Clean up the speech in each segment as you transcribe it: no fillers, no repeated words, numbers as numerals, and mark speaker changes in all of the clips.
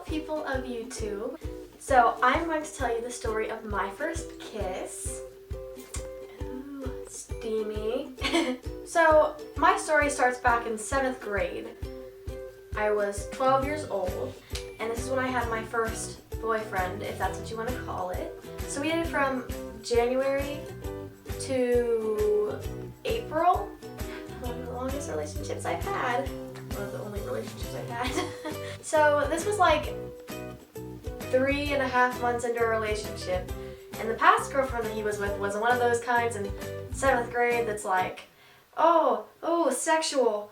Speaker 1: people of YouTube. So I'm going to tell you the story of my first kiss. Ooh, steamy. So my story starts back in 7th grade. I was 12 years old, and this is when I had my first boyfriend, if that's what you want to call it. So we dated from January to April. One of the longest relationships I've had. One of the only relationships I've had. So this was like 3.5 months into a relationship, and the past girlfriend that he was with was one of those kinds in 7th grade that's like, oh, sexual.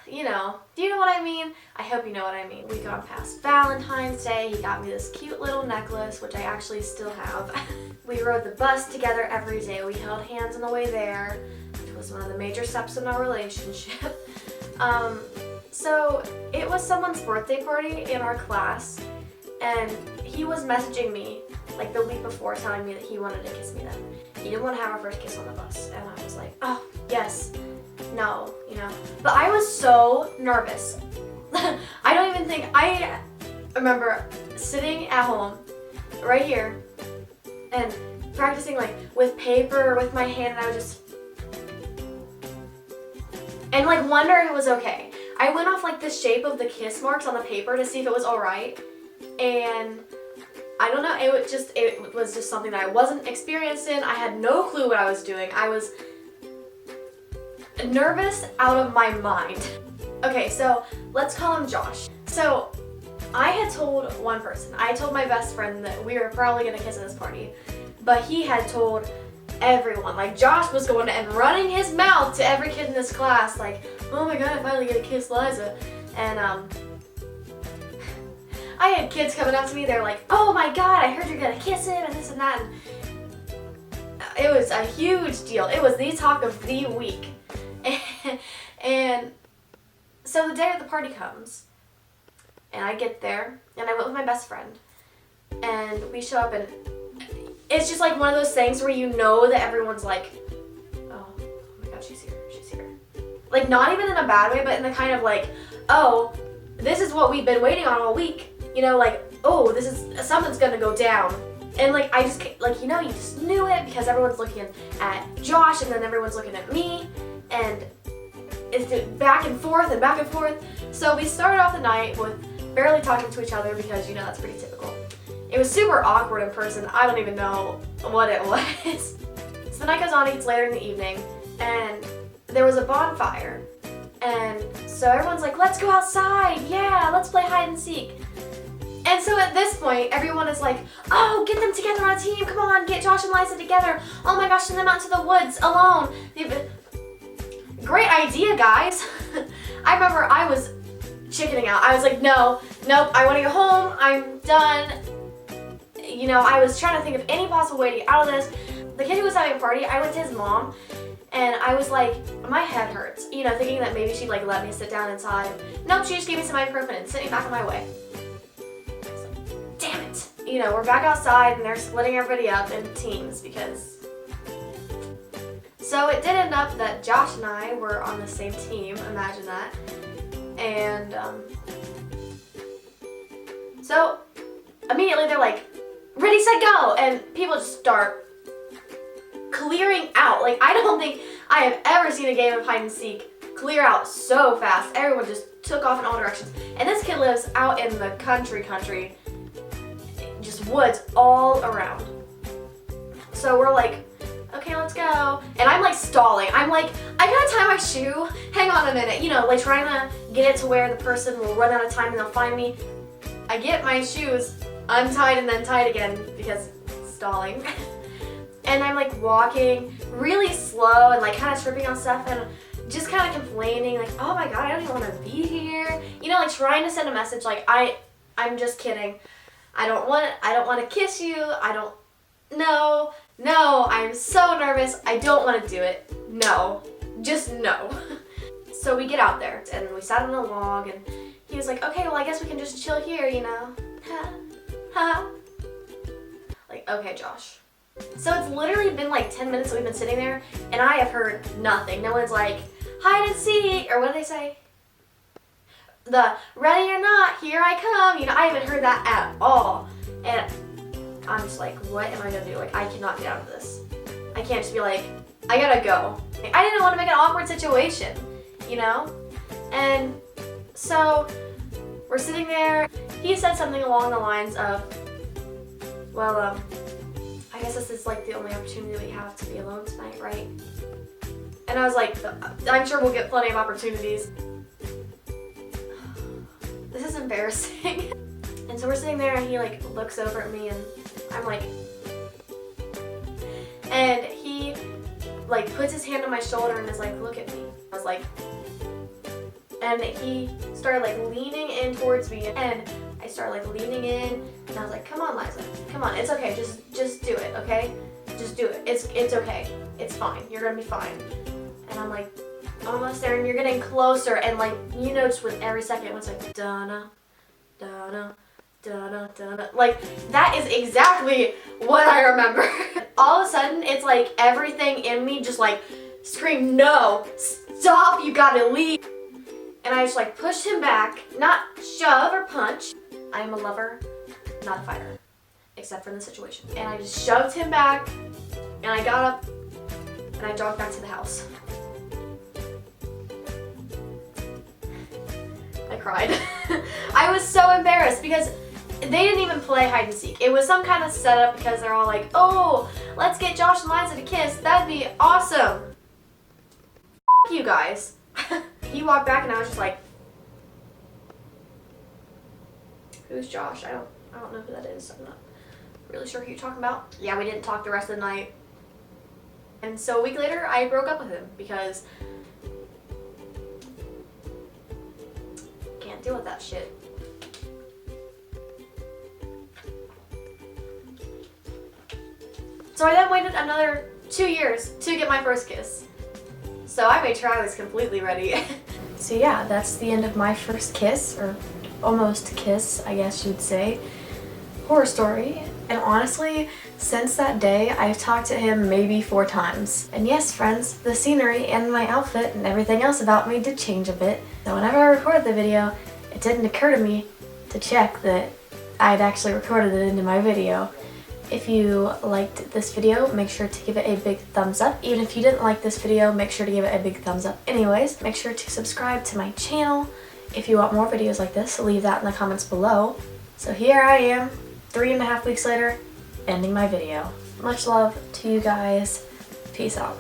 Speaker 1: You know, do you know what I mean? I hope you know what I mean. We got past Valentine's Day. He got me this cute little necklace, which I actually still have. We rode the bus together every day. We held hands on the way there, which was one of the major steps in our relationship. So it was someone's birthday party in our class, and he was messaging me like the week before telling me that he wanted to kiss me then. He didn't want to have our first kiss on the bus, and I was like, oh, yes. No, you know, but I was so nervous. I don't even think, I remember sitting at home right here and practicing like with paper with my hand, and I would just, and like wonder if it was okay. I went off like the shape of the kiss marks on the paper to see if it was alright, and I don't know, it was just something that I wasn't experienced in. I had no clue what I was doing. I was nervous out of my mind. Okay, so let's call him Josh. So I had told one person, I told my best friend that we were probably gonna kiss at this party, but he had told everyone. Like Josh was going and running his mouth to every kid in this class, like, oh my god, I finally get to kiss Liza. And I had kids coming up to me, they're like, oh my god, I heard you're gonna kiss him and this and that. And it was a huge deal. It was the talk of the week. And so the day of the party comes, and I get there, and I went with my best friend, and we show up, and it's just like one of those things where you know that everyone's like, oh my god, she's here. Like not even in a bad way, but in the kind of like, oh, this is what we've been waiting on all week. You know, like, oh, something's gonna go down. And like, I just, like, you know, you just knew it because everyone's looking at Josh, and then everyone's looking at me. And it's back and forth. So we started off the night with barely talking to each other because, you know, that's pretty typical. It was super awkward in person. I don't even know what it was. So the night goes on, it gets later in the evening, and there was a bonfire. And so everyone's like, let's go outside. Yeah, let's play hide and seek. And so at this point, everyone is like, oh, get them together on a team. Come on, get Josh and Liza together. Oh my gosh, send them out to the woods alone. Great idea, guys. I remember I was chickening out. I was like, nope, I want to go home. I'm done. You know, I was trying to think of any possible way to get out of this. The kid who was having a party, I went to his mom, and I was like, my head hurts. You know, thinking that maybe she'd like let me sit down inside. Nope, she just gave me some ibuprofen and sent me back on my way. I was like, damn it. You know, we're back outside, and they're splitting everybody up into teams because... So it did end up that Josh and I were on the same team, imagine that. And so immediately they're like, ready, set, go! And people just start clearing out. Like, I don't think I have ever seen a game of hide and seek clear out so fast. Everyone just took off in all directions. And this kid lives out in the country, just woods all around. So we're like, okay, let's go. And I'm like stalling. I'm like, I gotta tie my shoe. Hang on a minute. You know, like trying to get it to where the person will run out of time and they'll find me. I get my shoes untied and then tied again because stalling. And I'm like walking really slow and like kind of tripping on stuff and just kind of complaining like, oh my god, I don't even want to be here. You know, like trying to send a message like, I'm just kidding. I don't want to kiss you. No, I'm so nervous. I don't want to do it. No, just no. So we get out there and we sat on a log and he was like, okay, well, I guess we can just chill here, you know. Like, okay, Josh. So it's literally been like 10 minutes that we've been sitting there and I have heard nothing. No one's like, hide and seek, or what do they say? the ready or not, here I come. You know, I haven't heard that at all. And I'm just like, what am I gonna do? Like, I cannot get out of this. I can't just be like, I gotta go. I didn't want to make an awkward situation, you know? And so we're sitting there. He said something along the lines of, well, I guess this is like the only opportunity we have to be alone tonight, right? And I was like, I'm sure we'll get plenty of opportunities. This is embarrassing. And so we're sitting there and he like looks over at me and I'm like, and he like puts his hand on my shoulder and is like, look at me. I was like, and he started like leaning in towards me and I started like leaning in and I was like, come on, Liza, come on, it's okay, just do it, okay? Just do it, it's okay, it's fine, you're gonna be fine. And I'm like, almost there and you're getting closer and like, you know, just with every second it's like, da-na, da-na, da-na, da-na. Like, that is exactly what I remember. All of a sudden, it's like everything in me just like screamed, no, stop, you gotta leave. And I just like pushed him back, not shove or punch. I am a lover, not a fighter, except for in this situation. And I just shoved him back and I got up and I jogged back to the house. I cried. I was so embarrassed because they didn't even play hide and seek. It was some kind of setup because they're all like, oh, let's get Josh and Liza to kiss. That'd be awesome. F you guys. He walked back and I was just like, who's Josh? I don't know who that is. I'm not really sure who you're talking about. Yeah, we didn't talk the rest of the night. And so a week later, I broke up with him because can't deal with that shit. So I then waited another 2 years to get my first kiss. So I made sure I was completely ready. So yeah, that's the end of my first kiss, or almost kiss, I guess you'd say. Horror story. And honestly, since that day, I've talked to him maybe 4 times. And yes, friends, the scenery and my outfit and everything else about me did change a bit. So whenever I recorded the video, it didn't occur to me to check that I'd actually recorded it into my video. If you liked this video, make sure to give it a big thumbs up. Even if you didn't like this video, make sure to give it a big thumbs up anyways. Make sure to subscribe to my channel. If you want more videos like this, leave that in the comments below. So here I am, 3.5 weeks later, ending my video. Much love to you guys. Peace out.